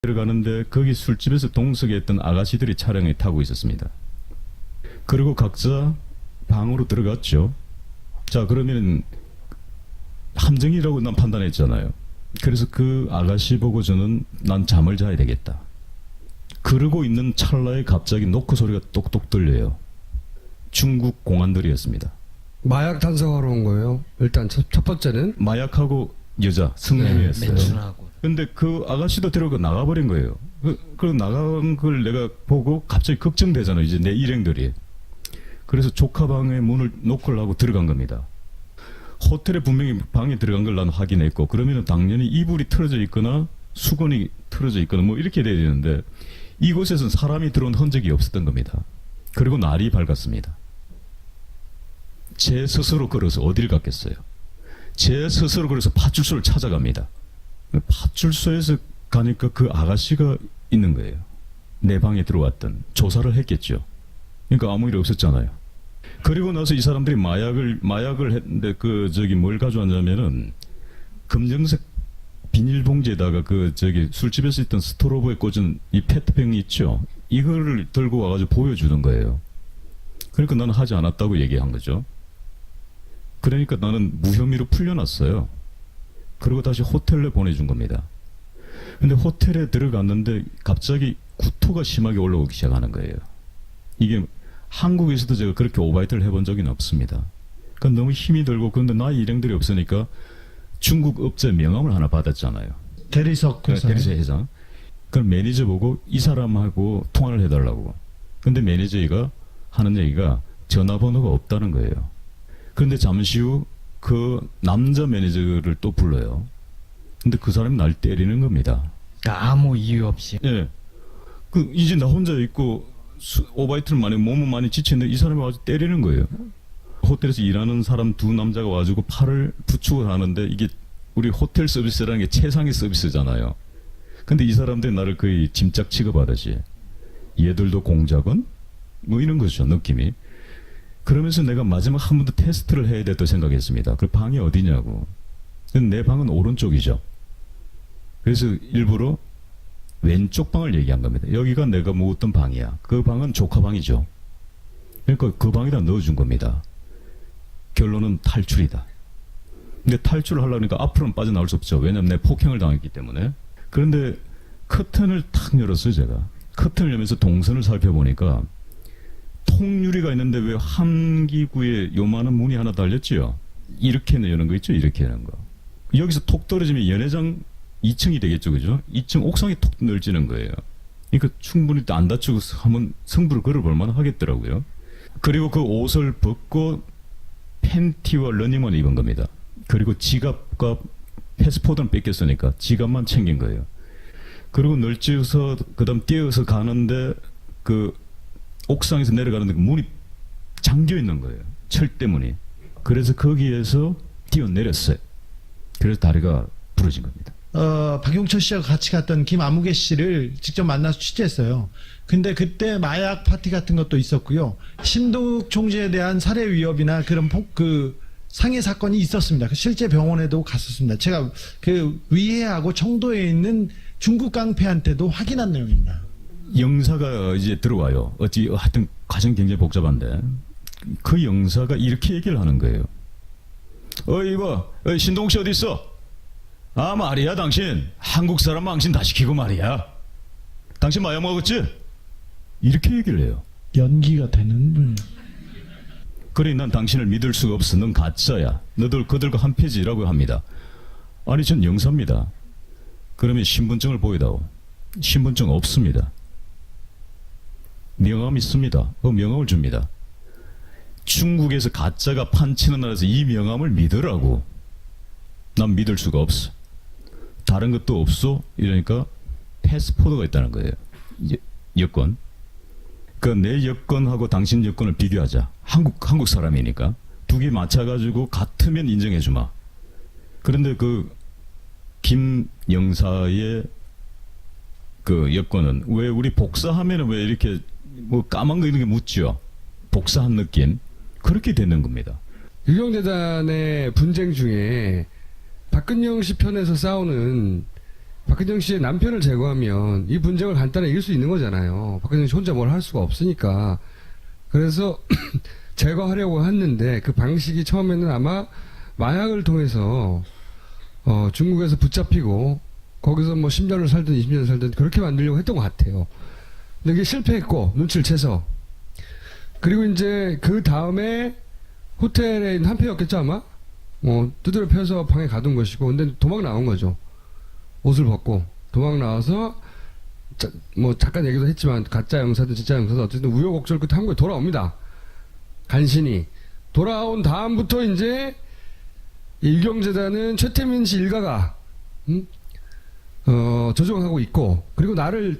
들어가는데 거기 술집에서 동석했던 아가씨들이 차량에 타고 있었습니다. 그리고 각자 방으로 들어갔죠. 자, 그러면 함정이라고 난 판단했잖아요. 그래서 그 아가씨 보고 저는 난 잠을 자야 되겠다. 그러고 있는 찰나에 갑자기 노크 소리가 똑똑 들려요. 중국 공안들이었습니다. 마약 단속하러 온 거예요. 일단 첫 번째는 마약하고 여자 성매매였어요. 매춘하고. 근데 그 아가씨도 데리고 나가버린 거예요. 그 나간 걸 내가 보고 갑자기 걱정되잖아요. 이제 내 일행들이. 그래서 조카 방에 문을 노크를 하고 들어간 겁니다. 호텔에 분명히 방에 들어간 걸 난 확인했고, 그러면 당연히 이불이 틀어져 있거나 수건이 틀어져 있거나 뭐 이렇게 돼야 되는데, 이곳에서는 사람이 들어온 흔적이 없었던 겁니다. 그리고 날이 밝았습니다. 제 스스로 걸어서 어딜 갔겠어요? 제 스스로 걸어서 파출소를 찾아갑니다. 파출소에서 가니까 그 아가씨가 있는 거예요. 내 방에 들어왔던. 조사를 했겠죠. 그러니까 아무 일 없었잖아요. 그리고 나서 이 사람들이 마약을 했는데 뭘 가져왔냐면은 검정색 비닐봉지에다가 술집에서 있던 스토로브에 꽂은 이 페트병이 있죠. 이거를 들고 와가지고 보여주는 거예요. 그러니까 나는 하지 않았다고 얘기한 거죠. 그러니까 나는 무혐의로 풀려났어요. 그리고 다시 호텔로 보내준 겁니다. 근데 호텔에 들어갔는데 갑자기 구토가 심하게 올라오기 시작하는 거예요. 이게 한국에서도 제가 그렇게 오바이트를 해본 적은 없습니다. 그러니까 너무 힘이 들고, 그런데 나의 일행들이 없으니까 중국 업체 명함을 하나 받았잖아요. 대리석 회사. 대리석 회장. 그럼 매니저 보고 이 사람하고 통화를 해달라고. 근데 매니저가 하는 얘기가 전화번호가 없다는 거예요. 그런데 잠시 후 그 남자 매니저를 또 불러요. 근데 그 사람이 날 때리는 겁니다. 그러니까 아무 이유 없이. 예. 이제 나 혼자 있고 오바이트를 많이, 몸은 많이 지치는데 이 사람이 와서 때리는 거예요. 호텔에서 일하는 사람 두 남자가 와가지고 팔을 붙이고 하는데, 이게 우리 호텔 서비스라는 게 최상의 서비스잖아요. 근데 이 사람들이 나를 거의 짐짝 취급하듯이, 얘들도 공작은? 뭐 이런 거죠, 느낌이. 그러면서 내가 마지막 한 번 더 테스트를 해야 됐다고 생각했습니다. 그 방이 어디냐고. 근데 내 방은 오른쪽이죠. 그래서 일부러 왼쪽 방을 얘기한 겁니다. 여기가 내가 묵었던 방이야. 그 방은 조카 방이죠. 그러니까 그 방에다 넣어준 겁니다. 결론은 탈출이다. 근데 탈출을 하려니까 앞으로는 빠져나올 수 없죠. 왜냐면 내 폭행을 당했기 때문에. 그런데 커튼을 탁 열었어요, 제가. 커튼을 열면서 동선을 살펴보니까 통유리가 있는데 왜 한기구에 요만한 문이 하나 달렸지요? 이렇게 여는 거 있죠? 이렇게 여는 거. 여기서 톡 떨어지면 연회장 2층이 되겠죠, 그죠? 2층 옥상이 톡 넓지는 거예요. 그러니까 충분히 안 다치고 한번 승부를 걸어볼 만 하겠더라고요. 그리고 그 옷을 벗고 팬티와 러닝화를 입은 겁니다. 그리고 지갑과 패스포드는 뺏겼으니까 지갑만 챙긴 거예요. 그리고 널찍어서 그다음 뛰어서 가는데 옥상에서 내려가는데 문이 잠겨 있는 거예요. 철대문이. 그래서 거기에서 뛰어내렸어요. 그래서 다리가 부러진 겁니다. 박용철 씨와 같이 갔던 김아무개 씨를 직접 만나서 취재했어요. 근데 그때 마약 파티 같은 것도 있었고요. 신동욱 총재에 대한 살해 위협이나 그런 상해 사건이 있었습니다. 실제 병원에도 갔었습니다. 제가 위해하고 청도에 있는 중국 깡패한테도 확인한 내용입니다. 영사가 이제 들어와요. 하여튼 과정이 굉장히 복잡한데, 그 영사가 이렇게 얘기를 하는 거예요. 이봐, 신동욱 씨 어디 있어? 아, 말이야, 당신 한국 사람 망신 다 시키고 말이야. 당신 마약 먹었지? 이렇게 얘기를 해요. 연기가 되는 분. 그래, 난 당신을 믿을 수가 없어. 넌 가짜야. 너들 그들과 한 패지라고 합니다. 아니, 전 영사입니다. 그러면 신분증을 보여다오. 신분증 없습니다. 명함 있습니다. 그 명함을 줍니다. 중국에서 가짜가 판치는 나라에서 이 명함을 믿으라고. 난 믿을 수가 없어. 다른 것도 없어? 이러니까 패스포드가 있다는 거예요. 여권. 내 여권하고 당신 여권을 비교하자. 한국 사람이니까. 두 개 맞춰가지고 같으면 인정해주마. 그런데 김 영사의 여권은 왜 우리 복사하면은 왜 이렇게 까만 거 이런 게 묻죠? 복사한 느낌. 그렇게 되는 겁니다. 유경재단의 분쟁 중에 박근영 씨 편에서 싸우는 박근영 씨의 남편을 제거하면 이 분쟁을 간단히 이길 수 있는 거잖아요. 박근영 씨 혼자 뭘 할 수가 없으니까. 그래서 제거하려고 했는데 그 방식이 처음에는 아마 마약을 통해서 중국에서 붙잡히고 거기서 뭐 10년을 살든 20년을 살든 그렇게 만들려고 했던 것 같아요. 근데 이게 실패했고 눈치를 채서 그리고 이제 그 다음에 호텔에 있는 한패였겠죠 아마 두드려 펴서 방에 가둔 것이고 근데 도망 나온 거죠. 옷을 벗고 도망 나와서 뭐 잠깐 얘기도 했지만 가짜 영사든 진짜 영사든 어쨌든 우여곡절 끝에 한국에 돌아옵니다. 간신히 돌아온 다음부터 이제 일경재단은 최태민 씨 일가가 조종하고 있고 그리고 나를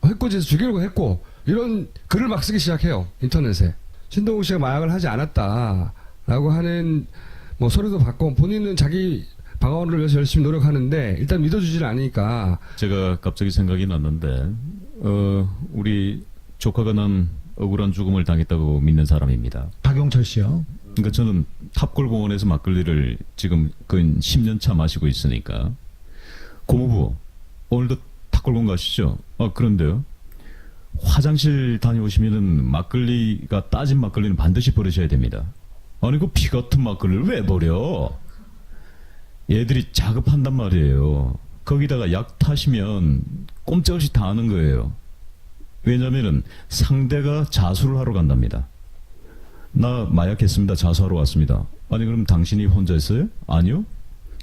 해코지해서 죽이려고 했고 이런 글을 막 쓰기 시작해요. 인터넷에. 신동욱 씨가 마약을 하지 않았다라고 하는 뭐 소리도 받고 본인은 자기 방어를 위해서 열심히 노력하는데 일단 믿어주질 않으니까 제가 갑자기 생각이 났는데 우리 조카가 난 억울한 죽음을 당했다고 믿는 사람입니다. 박용철 씨요. 그러니까 저는 탑골공원에서 막걸리를 지금 근 10년 차 마시고 있으니까 고모부 오늘도 탑골공원 가시죠? 그런데요. 화장실 다녀오시면은 막걸리가 따진 막걸리는 반드시 버리셔야 됩니다. 아니 그 피 같은 막걸리를 왜 버려? 얘들이 자급한단 말이에요. 거기다가 약 타시면 꼼짝없이 다 하는 거예요. 왜냐면은 상대가 자수를 하러 간답니다. 나 마약했습니다. 자수하러 왔습니다. 아니 그럼 당신이 혼자 했어요? 아니요.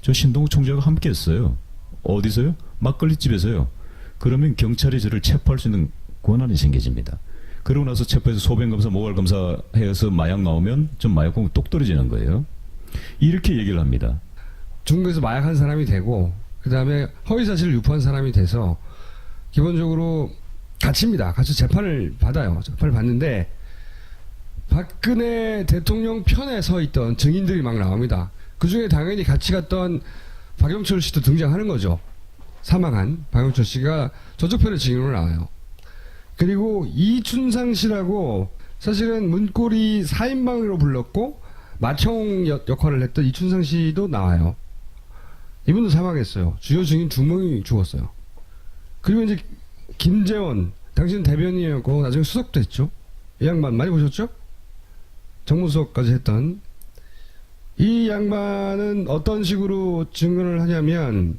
저 신동욱 총재가 함께 했어요. 어디서요? 막걸리집에서요. 그러면 경찰이 저를 체포할 수 있는 권한이 생겨집니다. 그러고 나서 체포해서 소변검사, 모발검사 해서 마약 나오면 좀 마약 공부 똑 떨어지는 거예요. 이렇게 얘기를 합니다. 중국에서 마약한 사람이 되고 그 다음에 허위사실을 유포한 사람이 돼서 기본적으로 갇힙니다. 같이 재판을 받아요. 재판을 받는데 박근혜 대통령 편에 서 있던 증인들이 막 나옵니다. 그 중에 당연히 같이 갔던 박영철 씨도 등장하는 거죠. 사망한 박영철 씨가 저쪽 편의 증인으로 나와요. 그리고 이춘상 씨라고 사실은 문고리 4인방으로 불렀고 마청 역할을 했던 이춘상 씨도 나와요. 이분도 사망했어요. 주요 증인 2명이 죽었어요. 그리고 이제 김재원 당시는 대변인이었고 나중에 수석도 했죠. 이 양반 많이 보셨죠? 정무수석까지 했던 이 양반은 어떤 식으로 증언을 하냐면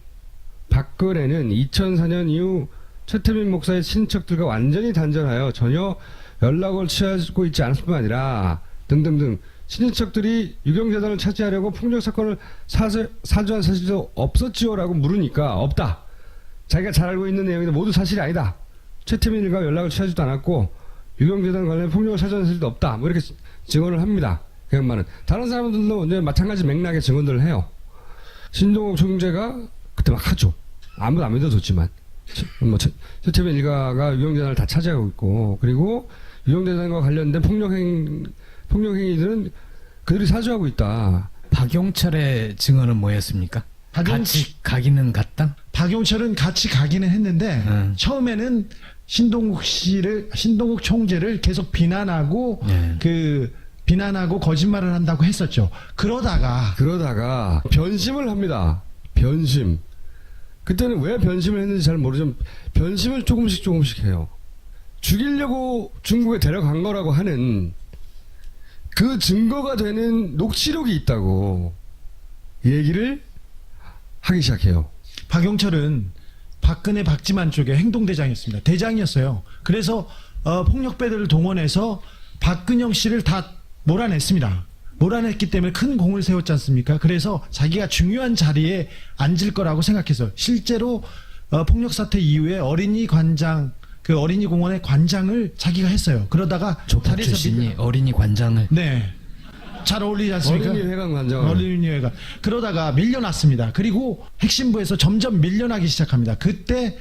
박근혜는 2004년 이후 최태민 목사의 친척들과 완전히 단절하여 전혀 연락을 취하고 있지 않을 뿐만 아니라 등등등 친인척들이 유경재단을 차지하려고 폭력 사건을 사주한 사실도 없었지요라고 물으니까 없다. 자기가 잘 알고 있는 내용인데 모두 사실이 아니다. 최태민 일과 연락을 취하지도 않았고 유경재단 관련 폭력을 사주한 사실도 없다. 뭐 이렇게 증언을 합니다. 그 양반은 다른 사람들도 이제 마찬가지 맥락의 증언들을 해요. 신동욱 총재가 그때 막 하죠. 아무도 안 믿어줬지만 뭐 최태민 일가가 유경재단을 다 차지하고 있고 그리고 유경재단과 관련된 폭력행위들은 그들이 사주하고 있다. 박용철의 증언은 뭐였습니까? 같이 가기는 갔다? 박용철은 같이 가기는 했는데 처음에는 신동욱 총재를 계속 비난하고 비난하고 거짓말을 한다고 했었죠. 그러다가 변심을 합니다. 변심. 그때는 왜 변심을 했는지 잘 모르지만 변심을 조금씩 해요. 죽이려고 중국에 데려간 거라고 하는 그 증거가 되는 녹취록이 있다고 얘기를 하기 시작해요. 박용철은 박근혜 박지만 쪽의 행동대장이었습니다. 대장이었어요. 그래서 폭력배들을 동원해서 박근영 씨를 다 몰아냈습니다. 몰아냈기 때문에 큰 공을 세웠지 않습니까? 그래서 자기가 중요한 자리에 앉을 거라고 생각해서 실제로 폭력 사태 이후에 어린이 관장 그 어린이 공원의 관장을 자기가 했어요. 그러다가 조폭 출신이 어린이 관장을 네. 잘 어울리지 않습니까? 어린이회관 관장. 어린이회관. 그러다가 밀려났습니다. 그리고 핵심부에서 점점 밀려나기 시작합니다. 그때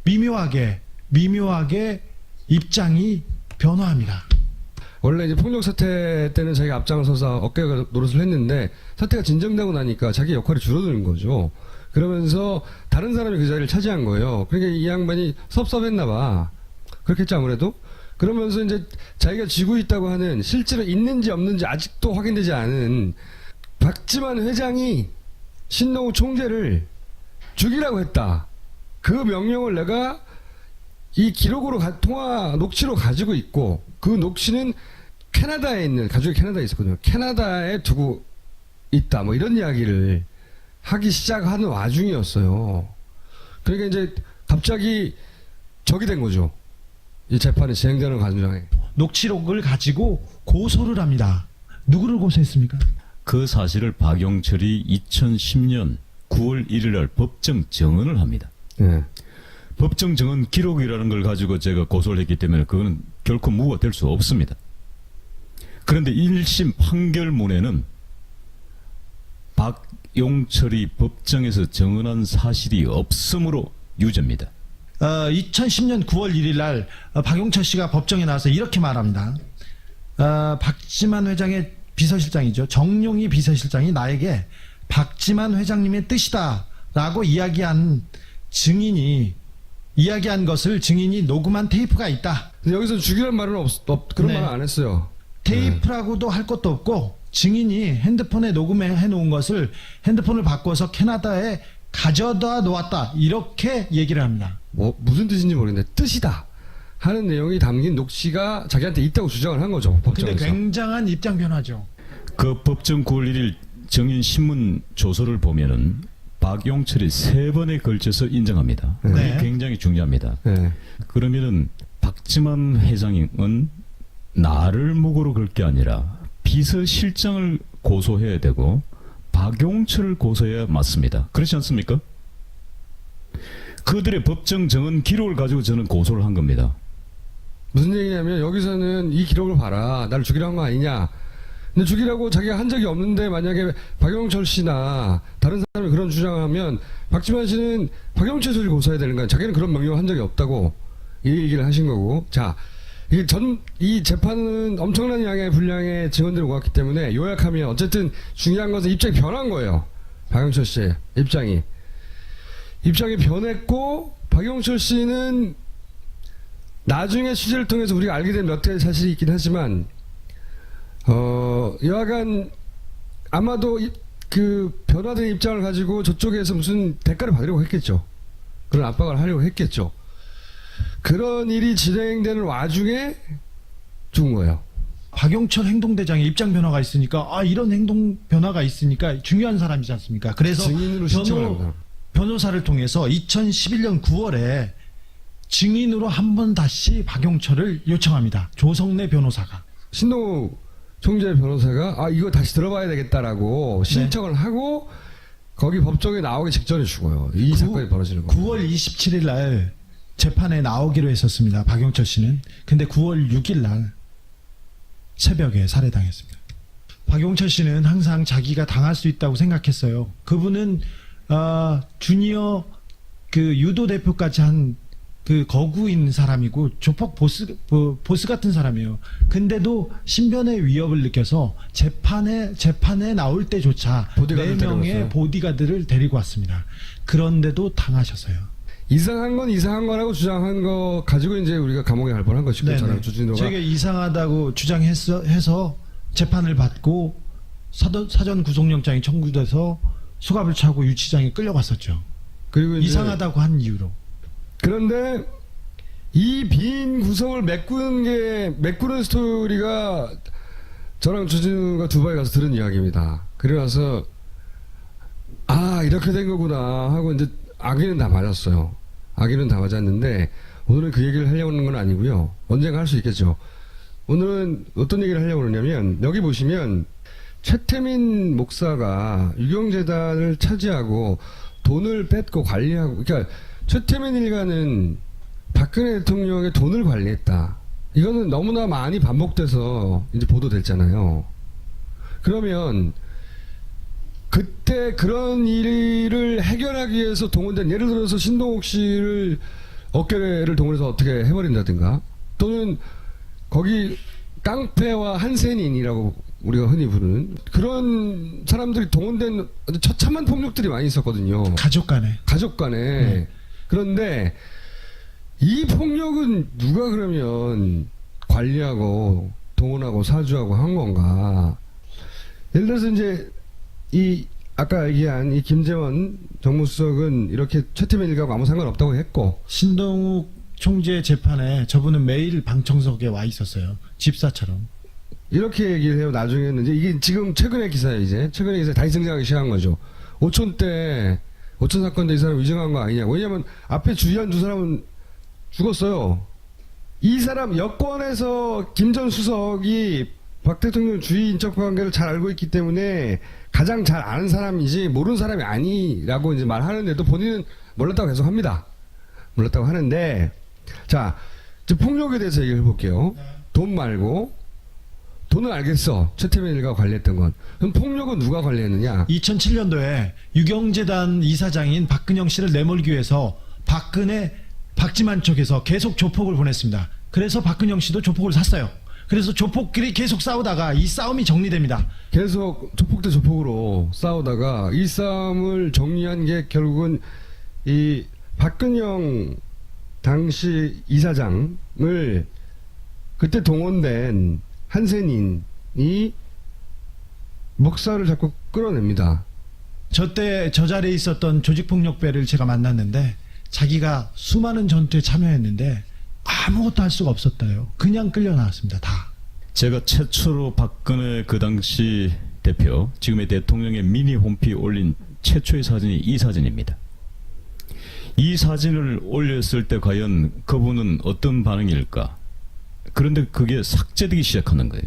미묘하게 입장이 변화합니다. 원래 이제 폭력 사태 때는 자기가 앞장서서 어깨 노릇을 했는데 사태가 진정되고 나니까 자기 역할이 줄어드는 거죠. 그러면서 다른 사람이 그 자리를 차지한 거예요. 그러니까 이 양반이 섭섭했나 봐. 그렇겠죠 아무래도. 그러면서 이제 자기가 쥐고 있다고 하는 실제로 있는지 없는지 아직도 확인되지 않은 박지만 회장이 신동욱 총재를 죽이라고 했다. 그 명령을 내가 이 기록으로 통화 녹취로 가지고 있고 그 녹취는 캐나다에 있는 가족이 캐나다에 있었거든요. 캐나다에 두고 있다. 뭐 이런 이야기를 하기 시작하는 와중이었어요. 그러니까 이제 갑자기 적이 된 거죠. 이 재판이 진행되는 과정에. 녹취록을 가지고 고소를 합니다. 누구를 고소했습니까? 그 사실을 박용철이 2010년 9월 1일 날 법정 증언을 합니다. 네. 법정 증언 기록이라는 걸 가지고 제가 고소를 했기 때문에 그거는 결코 무효가 될 수 없습니다. 그런데 1심 판결문에는 박용철이 법정에서 증언한 사실이 없으므로 유죄입니다. 2010년 9월 1일 날 박용철 씨가 법정에 나와서 이렇게 말합니다. 박지만 회장의 비서실장이죠. 정용희 비서실장이 나에게 박지만 회장님의 뜻이다라고 이야기한 것을 증인이 녹음한 테이프가 있다. 근데 여기서 죽이란 말은 그런 네. 말은 안 했어요. 테이프라고도 할 것도 없고 증인이 핸드폰에 녹음해 놓은 것을 핸드폰을 바꿔서 캐나다에 가져다 놓았다. 이렇게 얘기를 합니다. 뭐 무슨 뜻인지 모르겠는데 뜻이다 하는 내용이 담긴 녹취가 자기한테 있다고 주장을 한 거죠. 근데 법정에서. 굉장한 입장 변화죠. 그 법정 9월 1일 정인 신문 조서를 보면은 박용철이 3번에 걸쳐서 인정합니다. 네. 그게 굉장히 중요합니다. 네. 그러면은 박지만 회장은 나를 목으로 걸 게 아니라 비서실장을 고소해야 되고 박용철을 고소해야 맞습니다. 그렇지 않습니까? 그들의 법정 증언 기록을 가지고 저는 고소를 한 겁니다. 무슨 얘기냐면 여기서는 이 기록을 봐라. 나를 죽이라고 한 거 아니냐. 근데 죽이라고 자기가 한 적이 없는데 만약에 박용철 씨나 다른 사람이 그런 주장하면 박지만 씨는 박용철 씨를 고소해야 되는 거야. 자기는 그런 명령을 한 적이 없다고 이 얘기를 하신 거고. 자, 이 재판은 엄청난 양의 분량의 증언들이 모았기 때문에 요약하면 어쨌든 중요한 것은 입장이 변한 거예요. 박용철 씨의 입장이 변했고 박용철 씨는 나중에 취재를 통해서 우리가 알게 된 몇 가지 사실이 있긴 하지만 여하간 아마도 그 변화된 입장을 가지고 저쪽에서 무슨 대가를 받으려고 했겠죠. 그런 압박을 하려고 했겠죠. 그런 일이 진행되는 와중에 죽은 거예요. 박용철 행동대장의 입장 변화가 있으니까 이런 행동 변화가 있으니까 중요한 사람이지 않습니까? 그래서 증인으로 신청을 합니다. 변호사를 통해서 2011년 9월에 증인으로 한 번 다시 박용철을 요청합니다. 조성래 변호사가. 신동욱 총재 변호사가 이거 다시 들어봐야 되겠다라고 신청을 하고 거기 법정에 나오기 직전에 죽어요. 이 사건이 벌어지는 거예요. 9월 27일 날 재판에 나오기로 했었습니다. 박용철 씨는. 근데 9월 6일 날 새벽에 살해당했습니다. 박용철 씨는 항상 자기가 당할 수 있다고 생각했어요. 그분은 주니어 그 유도 대표까지 한 그 거구인 사람이고 조폭 보스 같은 사람이에요. 근데도 신변의 위협을 느껴서 재판에 나올 때조차 보디가드를 4명의 데려왔어요. 보디가드를 데리고 왔습니다. 그런데도 당하셨어요. 이상한 건 이상한 거라고 주장한 거 가지고 이제 우리가 감옥에 갈 뻔한 것이고 네네. 주진도가 제가 이상하다고 주장해서 재판을 받고 사전 구속영장이 청구돼서 수갑을 차고 유치장에 끌려갔었죠. 그리고 이제 이상하다고 한 이유로. 그런데 이 빈 구석을 메꾸는 스토리가 저랑 주진우가 두바이 가서 들은 이야기입니다. 그래 와서 이렇게 된 거구나 하고 이제 아기는 다 맞았어요. 아기는 다 맞았는데 오늘은 그 얘기를 하려고 하는 건 아니고요. 언젠가 할 수 있겠죠. 오늘은 어떤 얘기를 하려고 하냐면 여기 보시면 최태민 목사가 유경재단을 차지하고 돈을 뺏고 관리하고 그러니까 최태민 일가는 박근혜 대통령의 돈을 관리했다. 이거는 너무나 많이 반복돼서 이제 보도됐잖아요. 그러면 그때 그런 일을 해결하기 위해서 동원된 예를 들어서 신동욱 씨를 어깨를 동원해서 어떻게 해버린다든가 또는 거기 깡패와 한센인이라고 우리가 흔히 부르는 그런 사람들이 동원된 아주 처참한 폭력들이 많이 있었거든요. 가족 간에. 그런데 이 폭력은 누가 그러면 관리하고 동원하고 사주하고 한 건가? 예를 들어서 이제 이 아까 얘기한 이 김재원 정무수석은 이렇게 최태민 일가하고 아무 상관없다고 했고 신동욱 총재 재판에 저분은 매일 방청석에 와 있었어요. 집사처럼. 이렇게 얘기를 해요. 나중에는 이게 지금 최근의 기사예요. 이제 최근의 기사에 다시 등장하기 시작한 거죠. 오촌 사건 때 이 사람 위증한 거 아니냐고. 왜냐하면 앞에 주의한 두 사람은 죽었어요. 이 사람 여권에서 김 전 수석이 박 대통령 주의 인적 관계를 잘 알고 있기 때문에 가장 잘 아는 사람이지 모르는 사람이 아니라고 이제 말하는데도 본인은 몰랐다고 계속 합니다. 몰랐다고 하는데 자 이제 폭력에 대해서 얘기를 해볼게요. 돈 말고 돈은 알겠어. 최태민 일가 관리했던 건. 그럼 폭력은 누가 관리했느냐? 2007년도에 유경재단 이사장인 박근영 씨를 내몰기 위해서 박지만 쪽에서 계속 조폭을 보냈습니다. 그래서 박근영 씨도 조폭을 샀어요. 그래서 조폭끼리 계속 싸우다가 이 싸움이 정리됩니다. 계속 조폭 대 조폭으로 싸우다가 이 싸움을 정리한 게 결국은 이 박근영 당시 이사장을 그때 동원된 한센인이 목사를 자꾸 끌어냅니다. 저때 저 자리에 있었던 조직폭력배를 제가 만났는데 자기가 수많은 전투에 참여했는데 아무것도 할 수가 없었다요. 그냥 끌려 나왔습니다. 다. 제가 최초로 박근혜 그 당시 대표, 지금의 대통령의 미니 홈피 올린 최초의 사진이 이 사진입니다. 이 사진을 올렸을 때 과연 그분은 어떤 반응일까? 그런데 그게 삭제되기 시작하는 거예요.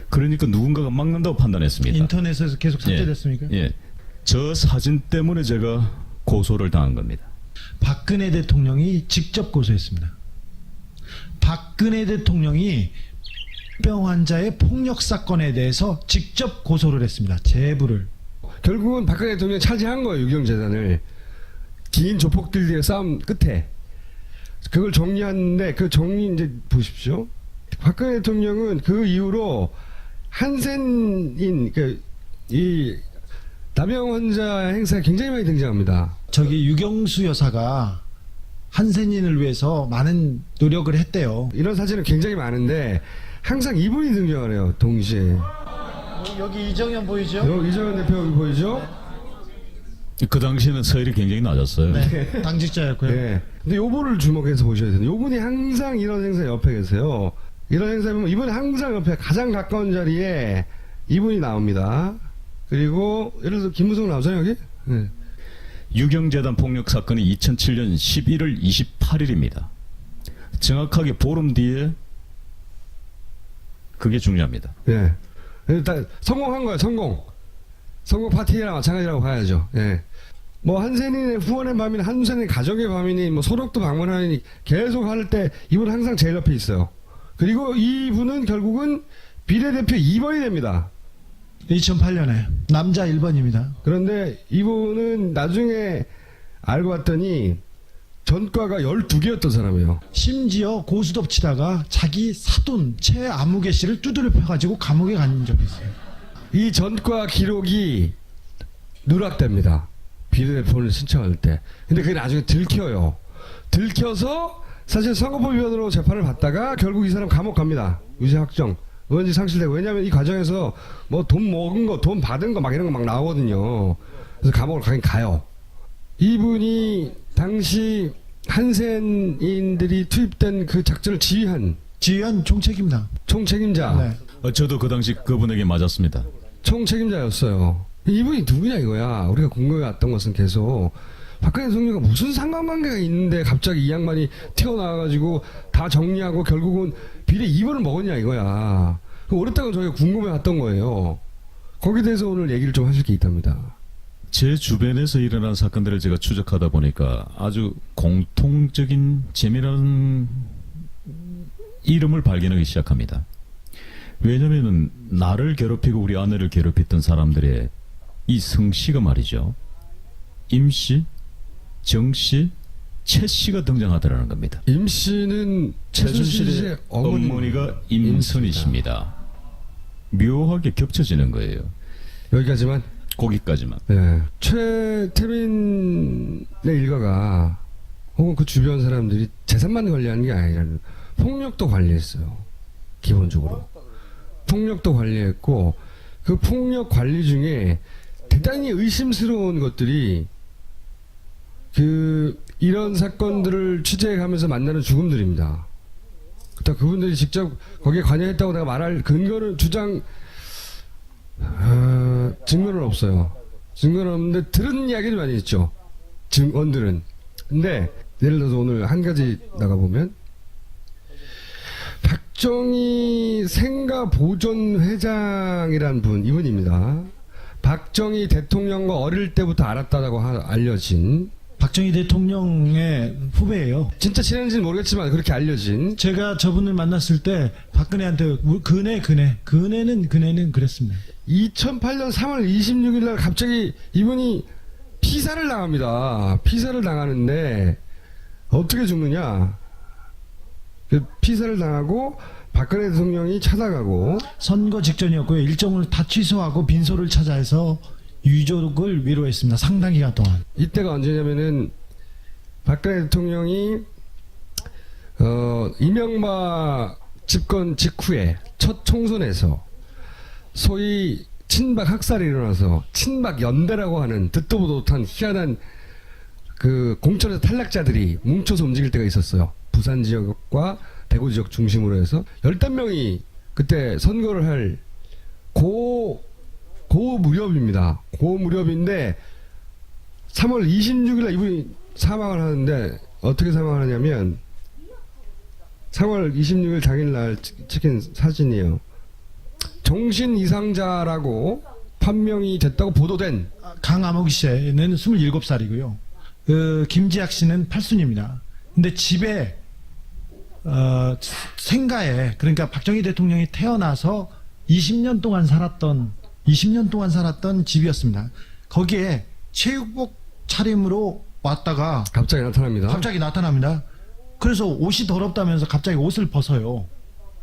그러니까 누군가가 막는다고 판단했습니다. 인터넷에서 계속 삭제됐습니까? 예. 저 사진 때문에 제가 고소를 당한 겁니다. 박근혜 대통령이 직접 고소했습니다. 박근혜 대통령이 병 환자의 폭력 사건에 대해서 직접 고소를 했습니다. 제보를. 결국은 박근혜 대통령이 차지한 거예요. 유경재단을. 긴 조폭들의 싸움 끝에. 그걸 정리하는데 그 정리 이제 보십시오. 박근혜 대통령은 그 이후로 한센인 이 남영 환자 행사에 굉장히 많이 등장합니다. 저기 유경수 여사가 한센인을 위해서 많은 노력을 했대요. 이런 사진은 굉장히 많은데 항상 이분이 등장을 해요. 동시에. 여기 이정현 보이죠? 이정현 대표 여기 보이죠? 그 당시에는 서열이 굉장히 낮았어요. 네, 당직자였고요. 네. 근데 요분을 주목해서 보셔야 돼요. 요분이 항상 이런 행사 옆에 계세요. 이런 행사 보면 이분이 항상 옆에 가장 가까운 자리에 이분이 나옵니다. 그리고 예를 들어서 김무성 나오잖아요 여기? 네. 유경재단 폭력 사건이 2007년 11월 28일입니다. 정확하게 보름 뒤에 그게 중요합니다. 예. 일단 성공한 거예요. 성공 파티랑 마찬가지라고 봐야죠. 예. 뭐 한센인의 후원의 밤이나 한센인 가족의 밤이니 뭐 소록도 방문하니 계속 할 때 이분 항상 제일 옆에 있어요. 그리고 이분은 결국은 비례대표 2번이 됩니다. 2008년에 남자 1번입니다. 그런데 이분은 나중에 알고 봤더니 전과가 12개였던 사람이에요. 심지어 고스톱 치다가 자기 사돈 최아무개 씨를 두드려 펴가지고 감옥에 간 적이 있어요. 이 전과 기록이 누락됩니다. 비례대표를 신청할 때. 근데 그게 나중에 들켜요. 들켜서 사실 선거법 위반으로 재판을 받다가 결국 이 사람 감옥 갑니다. 유죄 확정. 의원직 상실되고. 왜냐하면 이 과정에서 뭐 돈 먹은 거, 돈 받은 거 막 이런 거 막 나오거든요. 그래서 감옥을 가긴 가요. 이분이 당시 한센인들이 투입된 그 작전을 지휘한 총책입니다. 총책임자. 네. 저도 그 당시 그분에게 맞았습니다. 총책임자였어요. 이분이 누구냐 이거야. 우리가 궁금해왔던 것은 계속 박근혜 대통령과 무슨 상관관계가 있는데 갑자기 이 양반이 튀어나와가지고 다 정리하고 결국은 비례 2번을 먹었냐 이거야. 오랫동안 저희가 궁금해왔던 거예요. 거기에 대해서 오늘 얘기를 좀 하실 게 있답니다. 제 주변에서 일어난 사건들을 제가 추적하다 보니까 아주 공통적인 재미난 이름을 발견하기 시작합니다. 왜냐면은 나를 괴롭히고 우리 아내를 괴롭혔던 사람들의 이 성씨가 말이죠. 임씨, 정씨, 최씨가 등장하더라는 겁니다. 임씨는 최순실의 어머니가 임선희씨입니다. 묘하게 겹쳐지는 거예요. 여기까지만. 거기까지만. 네. 최태민의 일가가 혹은 그 주변 사람들이 재산만 관리하는 게 아니라 폭력도 관리했어요. 기본적으로. 폭력도 관리했고 그 폭력 관리 중에 대단히 의심스러운 것들이 이런 사건들을 취재해가면서 만나는 죽음들입니다. 그렇다 그분들이 직접 거기에 관여했다고 내가 말할 근거는 증거는 없어요. 증거는 없는데 들은 이야기는 많이 있죠. 증언들은. 근데 예를 들어서 오늘 한 가지 나가보면 박정희 생가보존회장이란 이분입니다. 박정희 대통령과 어릴 때부터 알았다고 알려진, 박정희 대통령의 후배예요. 진짜 친한지는 모르겠지만 그렇게 알려진, 제가 저분을 만났을 때 박근혜한테 그네는 그랬습니다. 2008년 3월 26일 날 갑자기 이분이 피살을 당합니다. 피살을 당하는데 어떻게 죽느냐? 피살을 당하고 박근혜 대통령이 찾아가고, 선거 직전이었고요. 일정을 다 취소하고 빈소를 찾아서 유족을 위로했습니다. 상당 기간 동안. 이때가 언제냐면은 박근혜 대통령이 이명박 집권 직후에 첫 총선에서 소위 친박 학살이 일어나서 친박 연대라고 하는 듣도 보도 못한 희한한 공천에서 탈락자들이 뭉쳐서 움직일 때가 있었어요. 부산 지역과 대구 지역 중심으로 해서 15명이 그때 선거를 할 고 무렵입니다. 고 무렵인데 3월 26일날 이분이 사망을 하는데 어떻게 사망을 하냐면 3월 26일 당일날 찍힌 사진이에요. 정신 이상자라고 판명이 됐다고 보도된 강암옥 씨는 27살이고요. 김지학 씨는 8순입니다. 근데 집에 생가에, 그러니까 박정희 대통령이 태어나서 20년 동안 살았던 집이었습니다. 거기에 체육복 차림으로 왔다가 갑자기 나타납니다. 그래서 옷이 더럽다면서 갑자기 옷을 벗어요.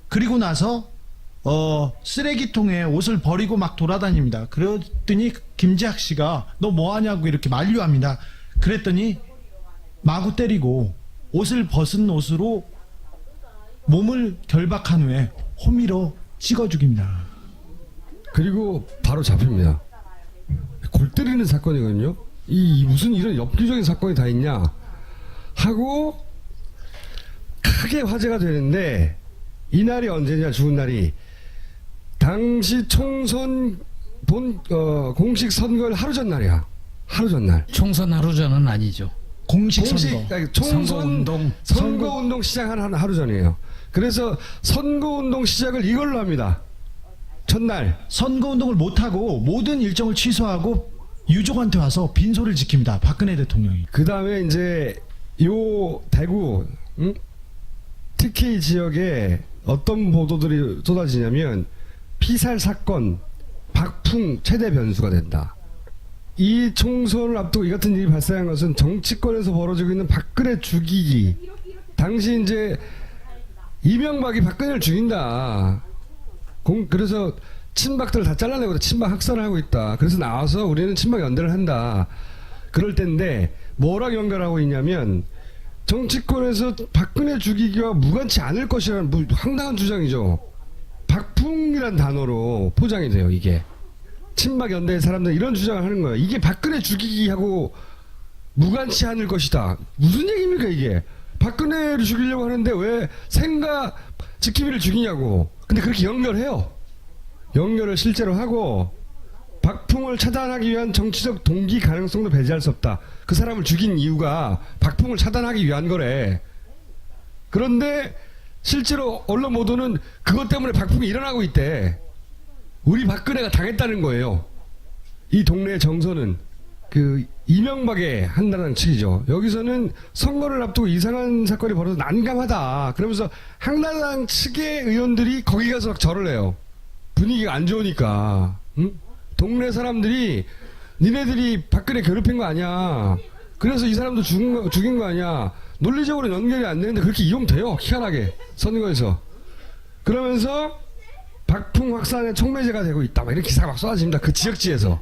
그리고 나서 쓰레기통에 옷을 버리고 막 돌아다닙니다. 그랬더니 김지학 씨가 너 뭐하냐고 이렇게 만류합니다. 그랬더니 마구 때리고 옷을 벗은 옷으로 몸을 결박한 후에 호미로 찍어 죽입니다. 그리고 바로 잡힙니다. 골 때리는 사건이거든요. 무슨 이런 엽기적인 사건이 다 있냐 하고 크게 화제가 되는데, 이날이 언제냐, 죽은 날이 당시 총선 공식 선거일 하루 전날이야. 하루 전날. 총선 하루 전은 아니죠. 공식 선거. 아니, 총선 선거운동. 선거운동 시작한 하루 전이에요. 그래서 선거운동 시작을 이걸로 합니다. 첫날 선거운동을 못하고 모든 일정을 취소하고 유족한테 와서 빈소를 지킵니다. 박근혜 대통령이. 그 다음에 이제 요 대구 TK 지역에 어떤 보도들이 쏟아지냐면 피살 사건, 박풍 최대 변수가 된다. 이 총선을 앞두고 이 같은 일이 발생한 것은 정치권에서 벌어지고 있는 박근혜 죽이기. 당시 이제 이명박이 박근혜를 죽인다. 그래서 친박들을 다 잘라내고 친박 학살을 하고 있다. 그래서 나와서 우리는 친박 연대를 한다. 그럴 때인데 뭐라고 연결하고 있냐면 정치권에서 박근혜 죽이기와 무관치 않을 것이라는 황당한 주장이죠. 박풍이란 단어로 포장이 돼요. 이게 친박 연대의 사람들 이런 주장을 하는 거예요. 이게 박근혜 죽이기하고 무관치 않을 것이다. 무슨 얘기입니까 이게? 박근혜를 죽이려고 하는데 왜 생가 지킴이를 죽이냐고. 근데 그렇게 연결해요. 연결을 실제로 하고 박풍을 차단하기 위한 정치적 동기 가능성도 배제할 수 없다. 그 사람을 죽인 이유가 박풍을 차단하기 위한 거래. 그런데 실제로 언론 보도는 그것 때문에 박풍이 일어나고 있대. 우리 박근혜가 당했다는 거예요. 이 동네의 정서는 이명박의 한나라당 측이죠. 여기서는 선거를 앞두고 이상한 사건이 벌어서 난감하다. 그러면서 한나라당 측의 의원들이 거기 가서 절을 해요. 분위기가 안 좋으니까. 응? 동네 사람들이 니네들이 박근혜 괴롭힌 거 아니야. 그래서 이 사람도 죽인 거 아니야. 논리적으로 연결이 안 되는데 그렇게 이용돼요. 희한하게 선거에서. 그러면서 박풍 확산의 촉매제가 되고 있다. 막 이런 기사가 막 쏟아집니다. 그 지역지에서.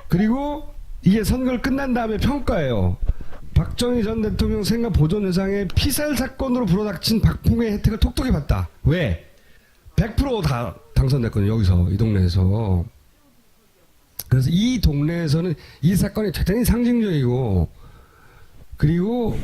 그리고 이게 선거를 끝난 다음에 평가예요. 박정희 전 대통령 생가 보존회장의 피살 사건으로 불어닥친 박풍의 혜택을 톡톡히 받다. 왜? 100% 다 당선됐거든요. 여기서 이 동네에서. 그래서 이 동네에서는 이 사건이 대단히 상징적이고, 그리고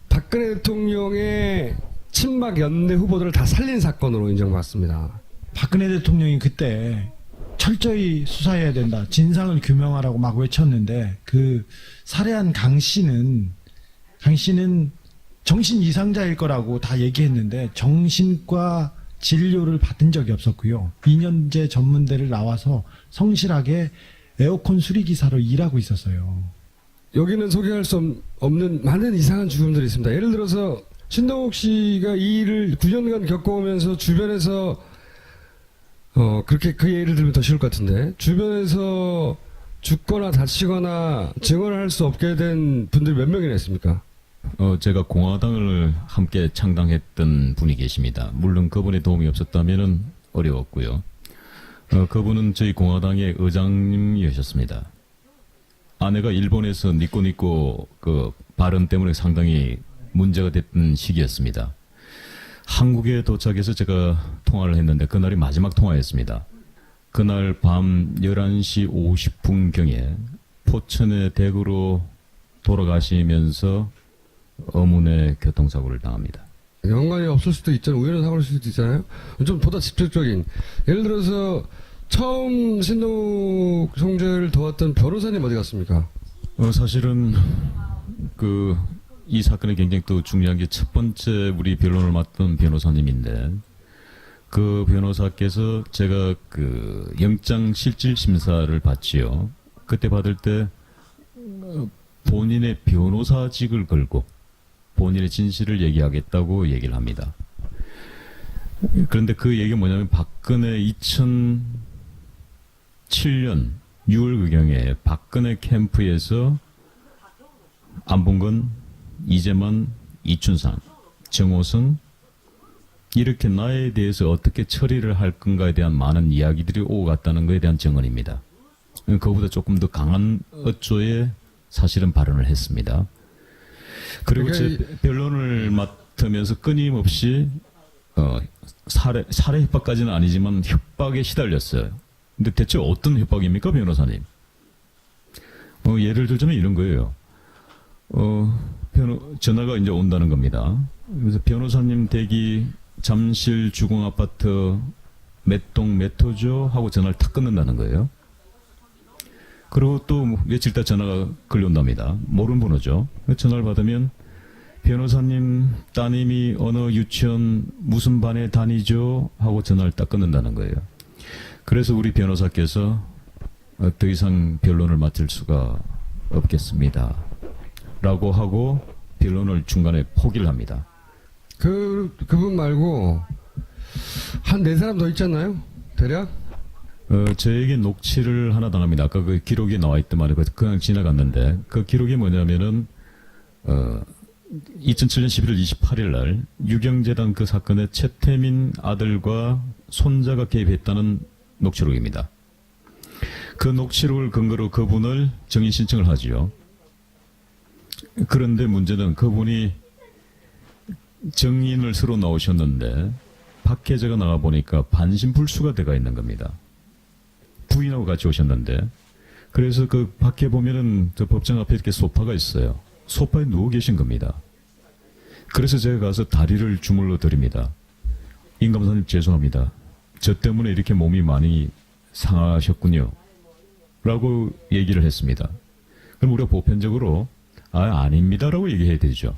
박근혜 대통령의 친박 연대 후보들을 다 살린 사건으로 인정받습니다. 박근혜 대통령이 그때 철저히 수사해야 된다, 진상을 규명하라고 막 외쳤는데, 그 살해한 강 씨는 정신 이상자일 거라고 다 얘기했는데 정신과 진료를 받은 적이 없었고요. 2년제 전문대를 나와서 성실하게 에어컨 수리기사로 일하고 있었어요. 여기는 소개할 수 없는 많은 이상한 죽음들이 있습니다. 예를 들어서 신동욱 씨가 이 일을 9년간 겪어오면서 주변에서 그렇게 그 예를 들면 더 쉬울 것 같은데, 주변에서 죽거나 다치거나 증언을 할 수 없게 된 분들이 몇 명이나 있습니까? 제가 공화당을 함께 창당했던 분이 계십니다. 물론 그분의 도움이 없었다면은 어려웠고요. 그분은 저희 공화당의 의장님이셨습니다. 아내가 일본에서 니꼬니꼬 그 발언 때문에 상당히 문제가 됐던 시기였습니다. 한국에 도착해서 제가 통화를 했는데 그날이 마지막 통화였습니다. 그날 밤 11시 50분경에 포천의 댁으로 돌아가시면서 어문의 교통사고를 당합니다. 연관이 없을 수도 있잖아요. 우연한 사고일 수도 있잖아요. 좀 보다 직접적인, 예를 들어서 처음 신동욱 총재를 도왔던 변호사님 어디 갔습니까? 사실은 이 사건에 굉장히 또 중요한 게 첫 번째 우리 변론을 맡던 변호사님인데, 그 변호사께서 제가 그 영장 실질 심사를 받지요. 그때 받을 때 본인의 변호사직을 걸고 본인의 진실을 얘기하겠다고 얘기를 합니다. 그런데 그 얘기가 뭐냐면, 박근혜 2007년 6월경에 박근혜 캠프에서 안봉근, 이재만, 이춘상, 정호성, 이렇게 나에 대해서 어떻게 처리를 할 건가에 대한 많은 이야기들이 오고 갔다는 것에 대한 증언입니다. 그거보다 조금 더 강한 어조의 사실은 발언을 했습니다. 그리고 제 변론을 맡으면서 끊임없이 살해 협박까지는 아니지만 협박에 시달렸어요. 근데 대체 어떤 협박입니까, 변호사님? 예를 들자면 이런 거예요. 전화가 이제 온다는 겁니다. 그래서 변호사님 댁이 잠실 주공 아파트 몇 동 몇 호죠? 하고 전화를 탁 끊는다는 거예요. 그리고 또 며칠 있다 전화가 걸려온답니다. 모르는 번호죠. 전화를 받으면 변호사님 따님이 어느 유치원 무슨 반에 다니죠? 하고 전화를 딱 끊는다는 거예요. 그래서 우리 변호사께서 더 이상 변론을 맡을 수가 없겠습니다 라고 하고 변론을 중간에 포기를 합니다. 그분 말고 한 4사람 더 있잖아요, 대략? 저에게 녹취를 하나 당합니다. 아까 그 기록에 나와 있던 말이 그냥 지나갔는데, 그 기록이 뭐냐면은 2007년 11월 28일 날 유경재단 그 사건에 최태민 아들과 손자가 개입했다는 녹취록입니다. 그 녹취록을 근거로 그분을 정인 신청을 하지요. 그런데 문제는 그분이 정인을 서로 나오셨는데 박혜재가 나가 보니까 반신불수가 돼가 있는 겁니다. 부인하고 같이 오셨는데, 그래서 그 밖에 보면은 저 법정 앞에 이렇게 소파가 있어요. 소파에 누워 계신 겁니다. 그래서 제가 가서 다리를 주물러 드립니다. 임 검사님 죄송합니다. 저 때문에 이렇게 몸이 많이 상하셨군요 라고 얘기를 했습니다. 그럼 우리가 보편적으로 아닙니다라고 얘기해야 되죠.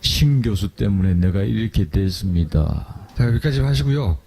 신 교수 때문에 내가 이렇게 됐습니다. 자, 여기까지 하시고요.